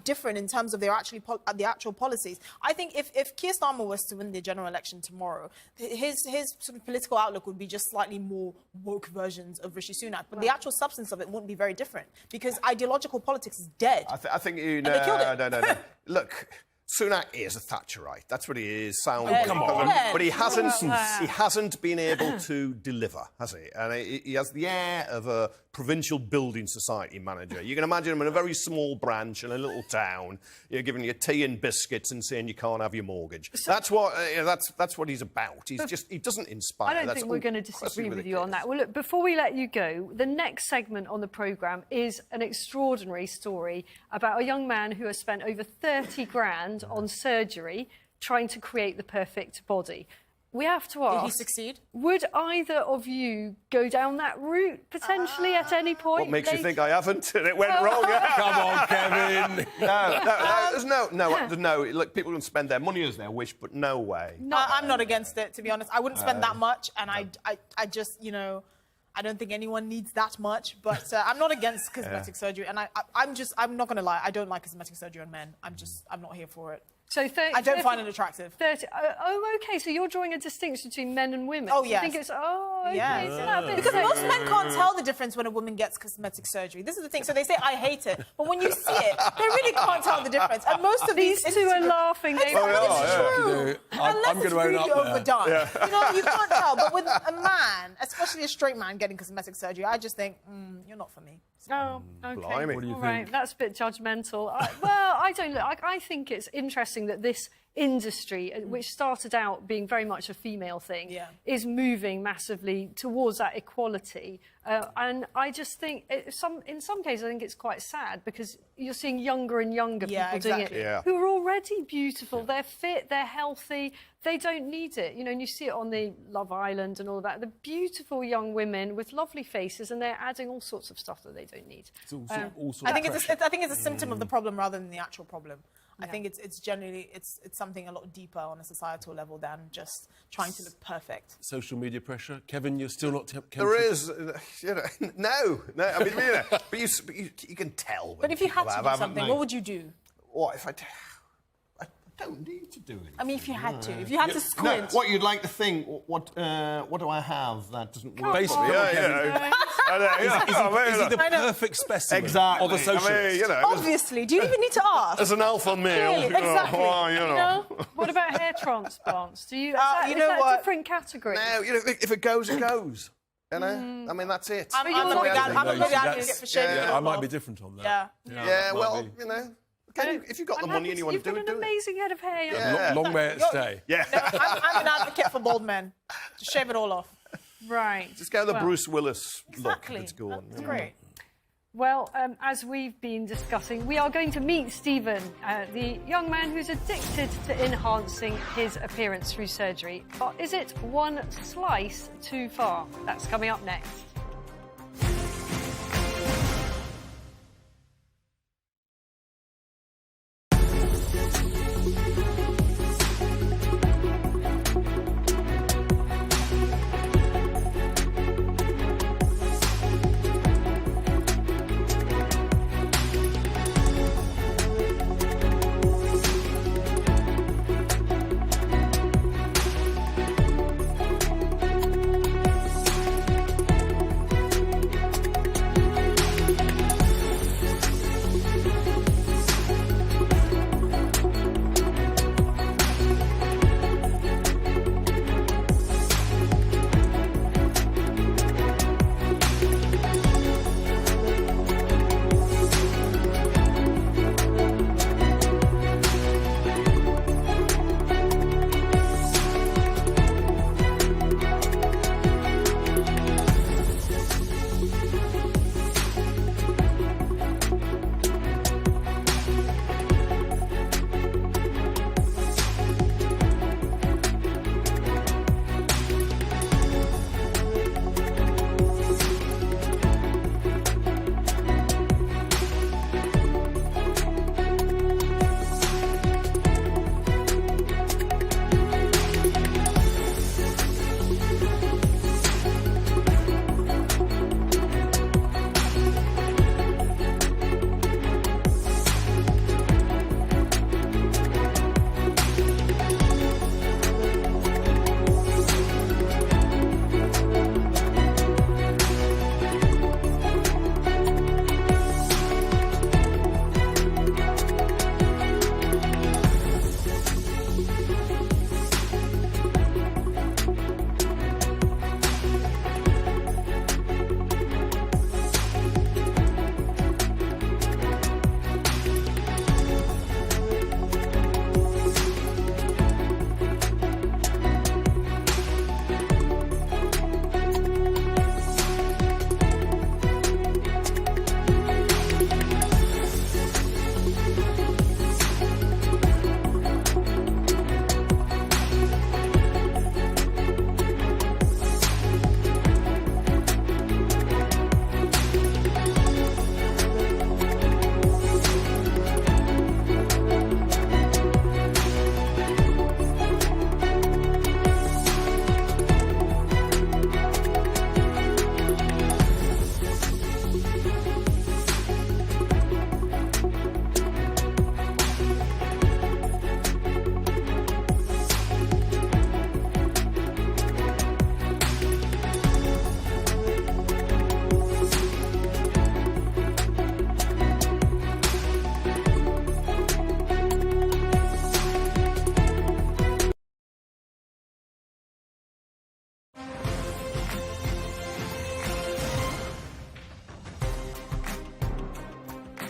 different in terms of their actual policies. I think if Keir Starmer was to win the general election tomorrow, his sort of political outlook would be just slightly more woke versions of Rishi Sunak, but the actual substance of it wouldn't be very different because ideological politics is dead. I think no. Look. Sunak is a Thatcherite. That's what he is. But he hasn't been able to deliver, has he? And he has the air of a provincial building society manager. You can imagine him in a very small branch in a little town. You're giving you tea and biscuits and saying you can't have your mortgage. That's what he's about. He doesn't inspire. I don't think we're going to disagree with you on that. Well, look, before we let you go, the next segment on the programme is an extraordinary story about a young man who has spent over 30 grand on surgery trying to create the perfect body. We have to ask... Did he succeed? Would either of you go down that route, potentially, at any point? What makes you think I haven't and it went wrong? Come on, Kevin! No. Look, people can spend their money as they wish, but no way. I'm not against it, to be honest. I wouldn't spend that much, and I just, I don't think anyone needs that much, but I'm not against cosmetic surgery, and I'm not going to lie, I don't like cosmetic surgery on men. I'm not here for it. So I don't find it attractive. 30. Oh, OK, so you're drawing a distinction between men and women. Oh, yes. I think it's... Oh, Oh, okay. Yeah. So that bit Because most sexy. men can't tell the difference when a woman gets cosmetic surgery. This is the thing. So they say, I hate it. But when you see it, they really can't tell the difference. And most of These two are laughing. It's true. I'm Unless going it's to own really up there. overdone. You know, you can't tell. But with a man, especially a straight man getting cosmetic surgery, I just think, you're not for me. Oh, okay. Blimey. What do you All right, think? that's a bit judgmental. I don't look. I think it's interesting that this industry, which started out being very much a female thing, is moving massively towards that equality. And I just think, in some cases, I think it's quite sad because you're seeing younger and younger people doing it who are already beautiful. They're fit, they're healthy, they don't need it. You know, and you see it on the Love Island and all of that. The beautiful young women with lovely faces, and they're adding all sorts of stuff that they don't need. It's all sorts I think of it's a symptom of the problem rather than the actual problem. I think it's generally it's something a lot deeper on a societal level than just trying to look perfect. Social media pressure. Kevin, you're still not tempted? There is, you know, no. I mean, you know, but you can tell. But if you had to do something, what would you do? What if I don't need to do it. I mean, if you had to squint. No, what you'd like to think? What do I have that doesn't work? Basically, is he the perfect specimen exactly. of a socialist? I mean, you know, obviously, do you even need to ask? As an alpha male, Clearly, exactly. You know. What about hair transplants? Do you? Is you know that what? a different category? No, you know, if it goes, it goes. You know, I mean, that's it. I'm a big advocate for shaving. I might be different on that. Yeah, well, you know. If you've got the money and you want to do it, You've got an amazing head of hair. Yeah. Long may it stay. Yeah. No, I'm an advocate for bald men. Just shave it all off. Right. Just go the Bruce Willis exactly. look that's going. That's great. Well, as we've been discussing, we are going to meet Stephen, the young man who's addicted to enhancing his appearance through surgery. But is it one slice too far? That's coming up next.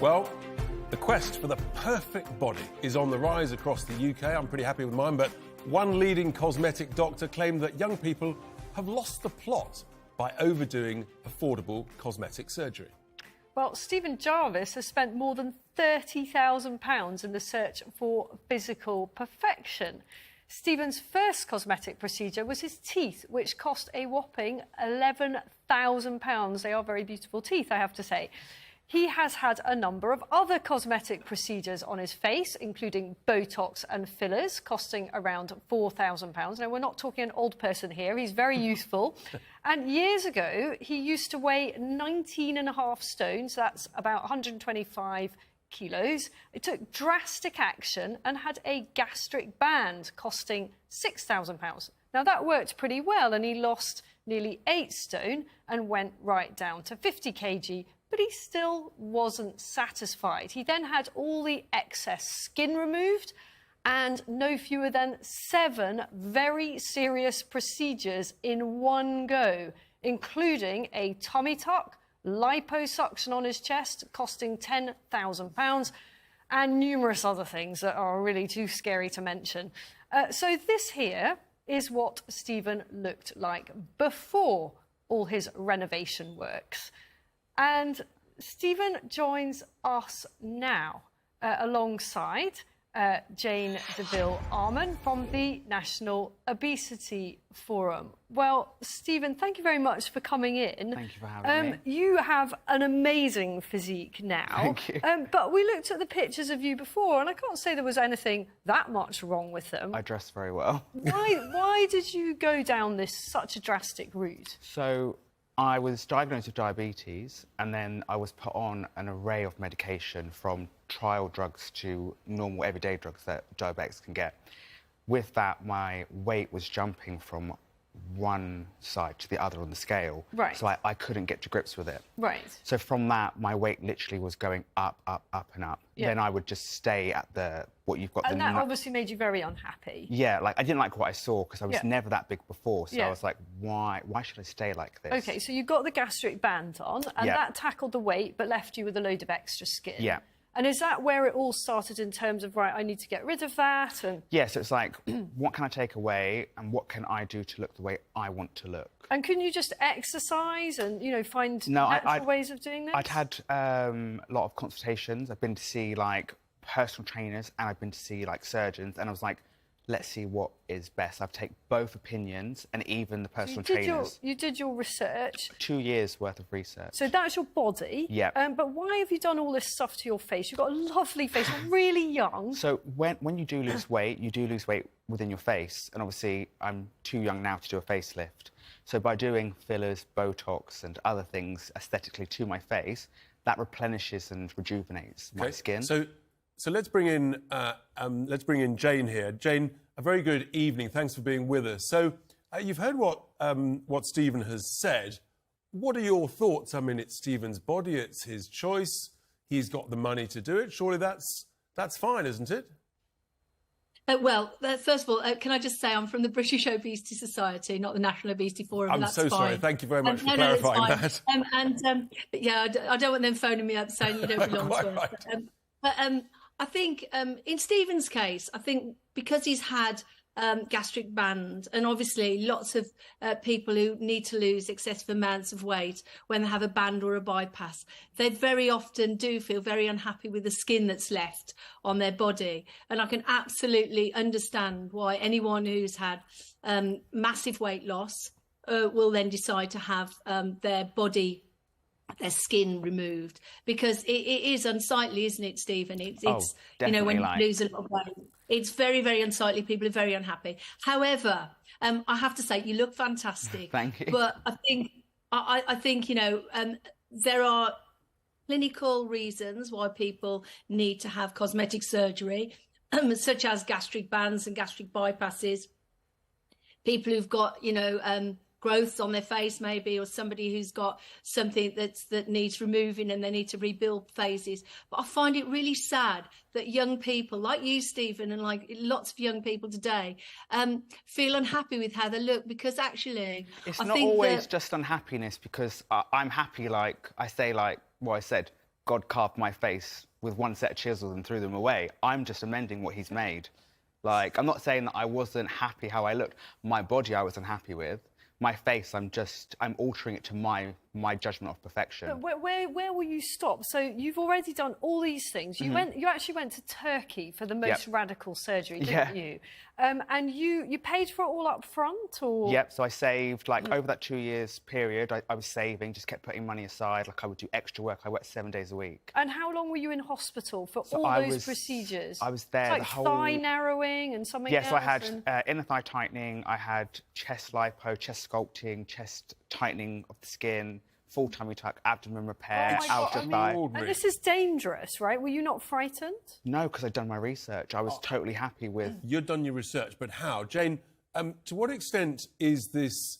Well, the quest for the perfect body is on the rise across the UK. I'm pretty happy with mine, but one leading cosmetic doctor claimed that young people have lost the plot by overdoing affordable cosmetic surgery. Well, Stephen Jarvis has spent more than £30,000 in the search for physical perfection. Stephen's first cosmetic procedure was his teeth, which cost a whopping £11,000. They are very beautiful teeth, I have to say. He has had a number of other cosmetic procedures on his face, including Botox and fillers, costing around £4,000. Now, we're not talking an old person here. He's very youthful. And years ago, he used to weigh 19.5 stones. That's about 125 kilos. It took drastic action and had a gastric band costing £6,000. Now, that worked pretty well, and he lost nearly 8 stone and went right down to 50 kg. But he still wasn't satisfied. He then had all the excess skin removed and no fewer than 7 very serious procedures in one go, including a tummy tuck, liposuction on his chest, costing £10,000, and numerous other things that are really too scary to mention. So this here is what Stephen looked like before all his renovation works. And Stephen joins us now alongside Jane Deville-Arman from the National Obesity Forum. Well, Stephen, thank you very much for coming in. Thank you for having me. You have an amazing physique now. Thank you. But we looked at the pictures of you before, and I can't say there was anything that much wrong with them. I dress very well. Why did you go down such a drastic route? So I was diagnosed with diabetes, and then I was put on an array of medication, from trial drugs to normal everyday drugs that diabetics can get. With that, my weight was jumping from one side to the other on the scale. Right. So I couldn't get to grips with it. Right. So from that, my weight literally was going up, up, up and up. Yeah. Then I would just stay at what you've got. And that obviously made you very unhappy. Yeah, like I didn't like what I saw because I was never that big before. So Yeah. I was like, why should I stay like this? OK, so you got the gastric band on, and Yeah. that tackled the weight but left you with a load of extra skin. Yeah. And is that where it all started in terms of, right, I need to get rid of that? And Yeah, so it's like, what can I take away and what can I do to look the way I want to look? And can you just exercise and, you know, find natural ways of doing this? I'd had a lot of consultations. I've been to see, like, personal trainers, and I've been to see, like, surgeons, and I was like, let's see what is best. I've taken both opinions and even the personal trainers. You did your research. 2 years worth of research. So that's your body. Yeah. But why have you done all this stuff to your face? You've got a lovely face, really young. So when you do lose weight, you do lose weight within your face. And obviously, I'm too young now to do a facelift. So by doing fillers, Botox and other things aesthetically to my face, that replenishes and rejuvenates my skin. So let's bring in Jane here. Jane, a very good evening. Thanks for being with us. So you've heard what Stephen has said. What are your thoughts? I mean, it's Stephen's body, it's his choice. He's got the money to do it. Surely that's fine, isn't it? First of all, can I just say I'm from the British Obesity Society, not the National Obesity Forum. I'm so sorry. Thank you very much for clarifying that. I don't want them phoning me up saying you don't belong to us. Right. I think in Stephen's case, I think because he's had gastric band, and obviously lots of people who need to lose excessive amounts of weight when they have a band or a bypass, they very often do feel very unhappy with the skin that's left on their body. And I can absolutely understand why anyone who's had massive weight loss will then decide to have their skin removed, because it is unsightly, isn't it, Stephen? It's you know, when you lose a lot of weight, it's very, very unsightly. People are very unhappy. However, I have to say, you look fantastic. Thank you. But I think you know, there are clinical reasons why people need to have cosmetic surgery, such as gastric bands and gastric bypasses. People who've got, you know, growths on their face maybe, or somebody who's got something that needs removing and they need to rebuild phases. But I find it really sad that young people like you, Stephen, and like lots of young people today feel unhappy with how they look, because actually it's not always just unhappiness, because I'm happy, like I say, like what I said, God carved my face with one set of chisels and threw them away. I'm just amending what he's made. Like, I'm not saying that I wasn't happy how I looked. My body I was unhappy with. My face, I'm altering it to my judgment of perfection. But where will you stop? So you've already done all these things. You actually went to Turkey for the most radical surgery, didn't you? And you paid for it all up front, or? Yep. So I saved over that 2 years period. I was saving, just kept putting money aside. Like I would do extra work. I worked 7 days a week. And how long were you in hospital for all those procedures? I was there the whole thigh narrowing and something else. Yeah. So I had inner thigh tightening. I had chest lipo, chest sculpting, chest tightening of the skin, full tummy tuck, abdomen repair, outer thigh. And this is dangerous, right? Were you not frightened? No, because I'd done my research. I was totally happy with... You'd done your research, but how? Jane, to what extent is this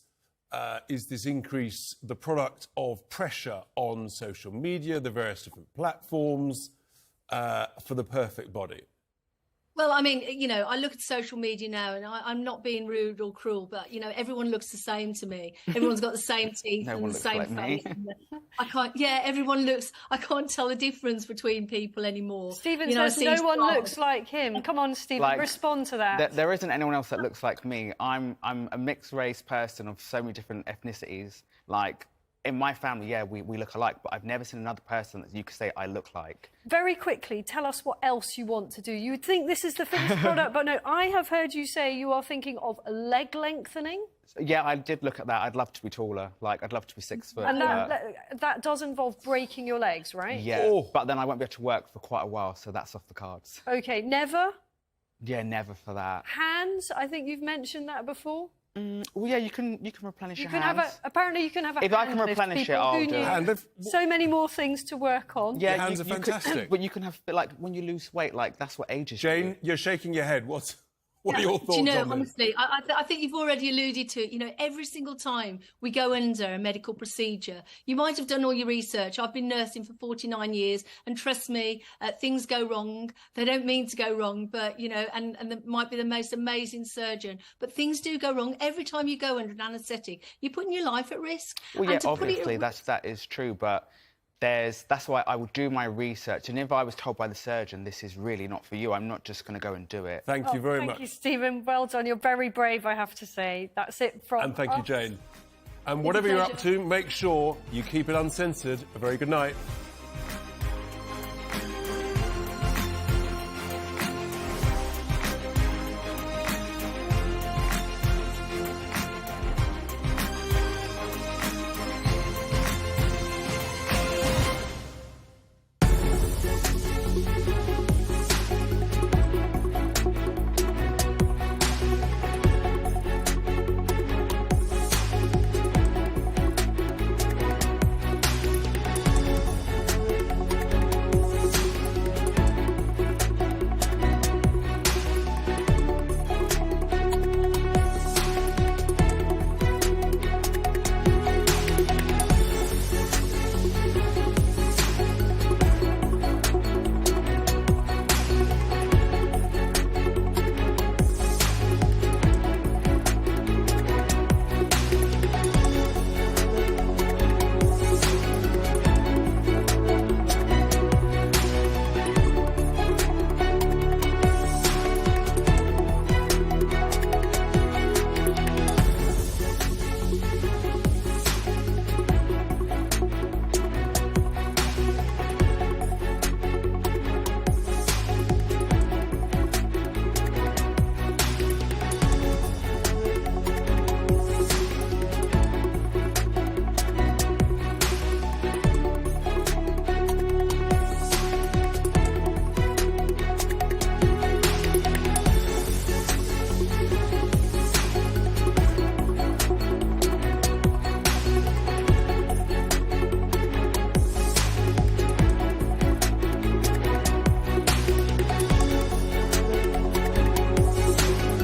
increase the product of pressure on social media, the various different platforms, for the perfect body? Well, I mean, you know, I look at social media now, and I'm not being rude or cruel, but, you know, everyone looks the same to me. Everyone's got the same teeth and the same face. Everyone looks... I can't tell the difference between people anymore. Stephen says no one looks like him. Come on, Stephen, respond to that. There isn't anyone else that looks like me. I'm a mixed-race person of so many different ethnicities. Like... in my family, we look alike, but I've never seen another person that you could say I look like. Very quickly, tell us what else you want to do. You would think this is the finished product, but no, I have heard you say you are thinking of leg lengthening. Yeah, I did look at that. I'd love to be taller. Like, I'd love to be 6 foot. And that does involve breaking your legs, right? Yeah, but then I won't be able to work for quite a while, so that's off the cards. OK, never? Yeah, never for that. Hands? I think you've mentioned that before. Well, yeah, you can replenish your hands. Apparently, you can have a If I can replenish it, I'll do it. So many more things to work on. Yeah, your hands are fantastic. But you can have, like, when you lose weight, like, that's what ages Jane, you're shaking your head. What are your thoughts on this? Honestly, I think you've already alluded to it. You know, every single time we go under a medical procedure, you might have done all your research. I've been nursing for 49 years, and trust me, things go wrong. They don't mean to go wrong, but, you know, and they might be the most amazing surgeon, but things do go wrong. Every time you go under an anaesthetic, you're putting your life at risk. Well, yeah, obviously, that is true, but... that's why I will do my research, and if I was told by the surgeon this is really not for you, I'm not just going to go and do it. Thank you very much. Thank you, Stephen. Well done. You're very brave, I have to say. That's it from And thank you, Jane. And whatever you're up to, make sure you keep it uncensored. A very good night.